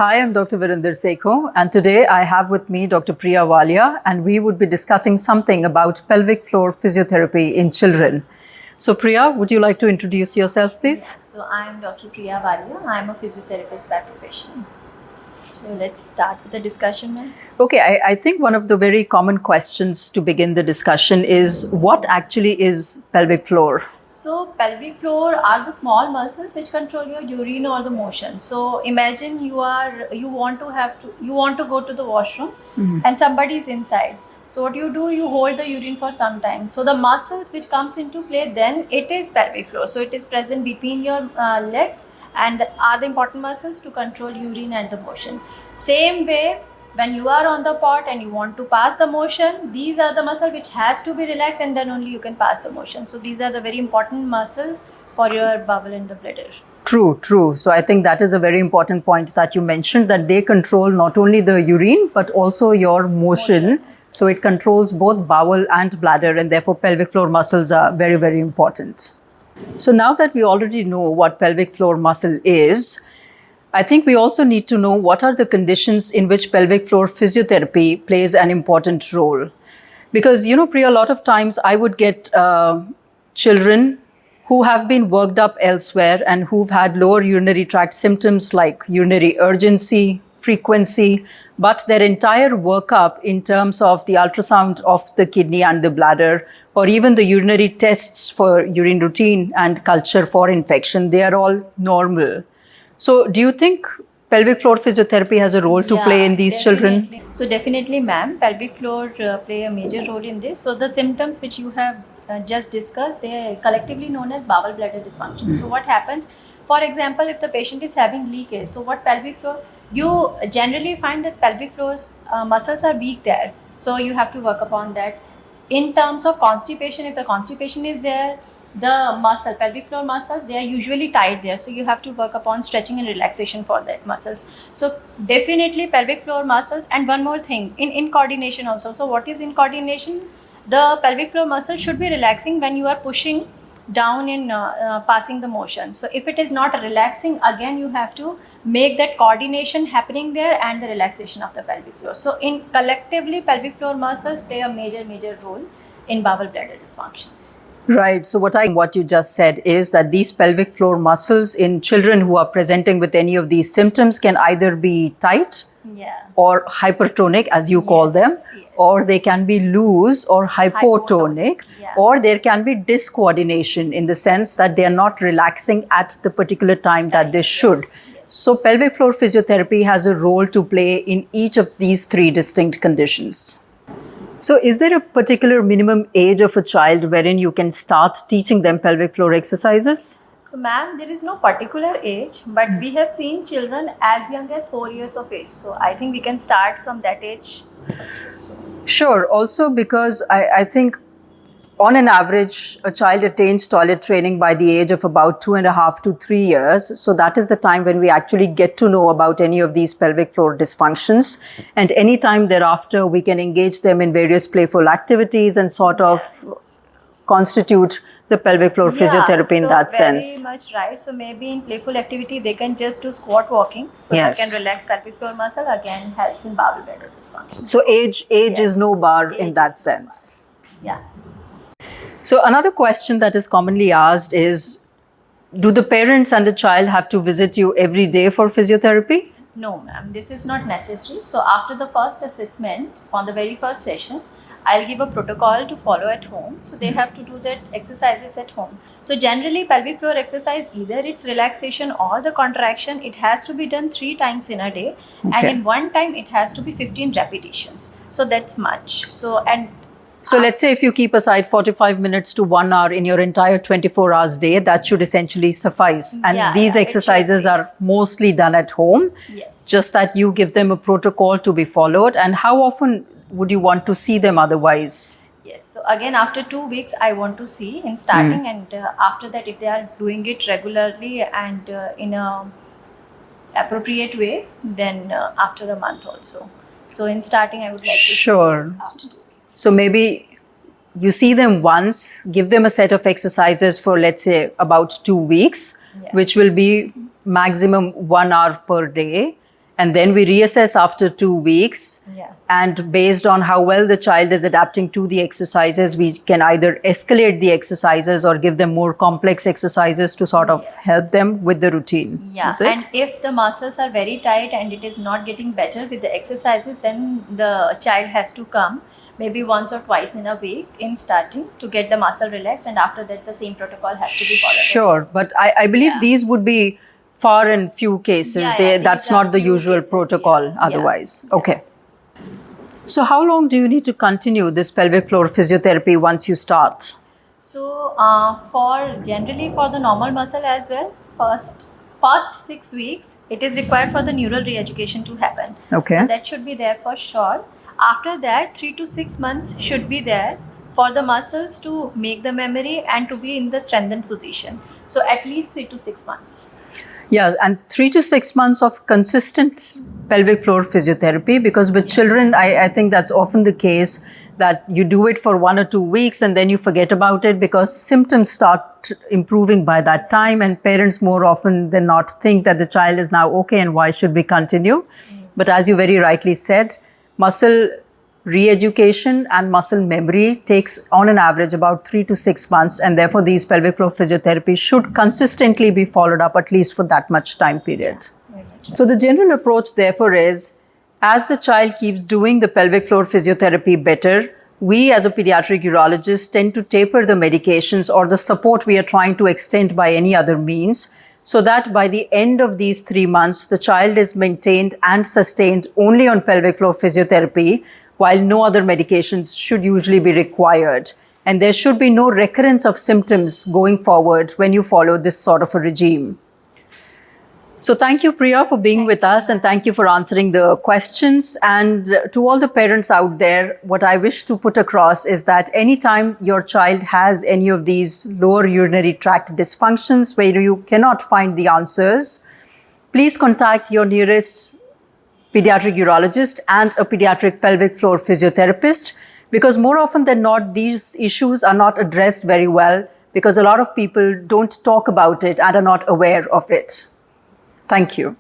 Hi, I'm Dr. Virender Sekhon, and today I have with me Dr. Priya Walia, and we would be discussing something about pelvic floor physiotherapy in children. So, Priya, would you like to introduce yourself, please? Yes, so I'm Dr. Priya Walia. I'm a physiotherapist by profession. So let's start with the discussion now. Okay, I think one of the very common questions to begin the discussion is what actually is pelvic floor? So pelvic floor are the small muscles which control your urine or the motion. So imagine you want to go to the washroom and somebody is inside. So what you do, you hold the urine for some time. So the muscles which comes into play, then it is pelvic floor. So it is present between your legs and are the important muscles to control urine and the motion. Same way, when you are on the pot and you want to pass the motion, these are the muscle which has to be relaxed, and then only you can pass the motion. So these are the very important muscle for your bowel and the bladder. True. So I think that is a very important point that you mentioned, that they control not only the urine but also your motion. So it controls both bowel and bladder, and therefore pelvic floor muscles are very, very important. So now that we already know what pelvic floor muscle is, I think we also need to know what are the conditions in which pelvic floor physiotherapy plays an important role. Because, Priya, a lot of times I would get children who have been worked up elsewhere and who've had lower urinary tract symptoms like urinary urgency, frequency, but their entire workup in terms of the ultrasound of the kidney and the bladder, or even the urinary tests for urine routine and culture for infection, they are all normal. So do you think pelvic floor physiotherapy has a role to play in these children? So definitely, ma'am, pelvic floor play a major role in this. So the symptoms which you have just discussed, they are collectively known as bowel bladder dysfunction. So what happens, for example, if the patient is having leakage, so what pelvic floor, you generally find that pelvic floor's muscles are weak there. So you have to work upon that. In terms of constipation, if the constipation is there, the pelvic floor muscles, they are usually tight there. So you have to work upon stretching and relaxation for that muscles. So definitely pelvic floor muscles. And one more thing, in coordination also. So what is in coordination? The pelvic floor muscle should be relaxing when you are pushing down in passing the motion. So if it is not relaxing, again you have to make that coordination happening there and the relaxation of the pelvic floor. So in collectively, pelvic floor muscles play a major role in bowel bladder dysfunctions. Right. So what you just said is that these pelvic floor muscles in children who are presenting with any of these symptoms can either be tight or hypertonic, as you call them, or they can be loose or hypotonic, or there can be discoordination in the sense that they are not relaxing at the particular time that they should. So pelvic floor physiotherapy has a role to play in each of these three distinct conditions. So is there a particular minimum age of a child wherein you can start teaching them pelvic floor exercises? So ma'am, there is no particular age, but we have seen children as young as 4 years of age. So I think we can start from that age. Sure. Also because I think on an average, a child attains toilet training by the age of about 2.5 to 3 years. So that is the time when we actually get to know about any of these pelvic floor dysfunctions. And any time thereafter, we can engage them in various playful activities and sort of constitute the pelvic floor physiotherapy in that sense. Very much right. So maybe in playful activity, they can just do squat walking. So they can relax pelvic floor muscle, again helps in bowel bladder dysfunction. So age is no bar in that sense. Yeah. So another question that is commonly asked is, do the parents and the child have to visit you every day for physiotherapy? No, ma'am, this is not necessary. So after the first assessment, on the very first session, I'll give a protocol to follow at home. So they have to do that exercises at home. So generally pelvic floor exercise, either it's relaxation or the contraction, it has to be done 3 times in a day. And in one time, it has to be 15 repetitions. So that's much. So let's say if you keep aside 45 minutes to 1 hour in your entire 24 hours day, that should essentially suffice. And these exercises are mostly done at home. Yes. Just that you give them a protocol to be followed. And how often would you want to see them otherwise? Yes. So again, after 2 weeks, I want to see in starting. And after that, if they are doing it regularly and in a appropriate way, then after a month also. So in starting, I would like to see after 2 weeks. So maybe you see them once, give them a set of exercises for, let's say, about 2 weeks, which will be maximum 1 hour per day. and then we reassess after 2 weeks. Yeah. And based on how well the child is adapting to the exercises, we can either escalate the exercises or give them more complex exercises to sort of help them with the routine. Yeah, Is it? and if the muscles are very tight and it is not getting better with the exercises, then the child has to come maybe once or twice in a week in starting to get the muscle relaxed, and after that the same protocol has to be followed. Sure, but I believe Yeah. these would be far and few cases. Yeah, That's these are not the few usual cases, protocol yeah. otherwise. Okay. So how long do you need to continue this pelvic floor physiotherapy once you start? So generally for the normal muscle as well, first 6 weeks it is required for the neural re-education to happen. Okay. So that should be there for sure. After that, 3 to 6 months should be there for the muscles to make the memory and to be in the strengthened position. So at least 3 to 6 months. Yeah, and 3 to 6 months of consistent pelvic floor physiotherapy, because with children, I think that's often the case that you do it for 1 or 2 weeks and then you forget about it because symptoms start improving by that time, and parents more often than not think that the child is now okay and why should we continue? But as you very rightly said, muscle re-education and muscle memory takes on an average about 3 to 6 months, and therefore these pelvic floor physiotherapy should consistently be followed up at least for that much time period. Very much. So the general approach therefore is, as the child keeps doing the pelvic floor physiotherapy better, we as a pediatric urologist tend to taper the medications or the support we are trying to extend by any other means, so that by the end of these 3 months, the child is maintained and sustained only on pelvic floor physiotherapy, while no other medications should usually be required. And there should be no recurrence of symptoms going forward when you follow this sort of a regime. So thank you, Priya, for being with us, and thank you for answering the questions. And to all the parents out there, what I wish to put across is that anytime your child has any of these lower urinary tract dysfunctions where you cannot find the answers, please contact your nearest pediatric urologist and a pediatric pelvic floor physiotherapist, because more often than not, these issues are not addressed very well because a lot of people don't talk about it and are not aware of it. Thank you.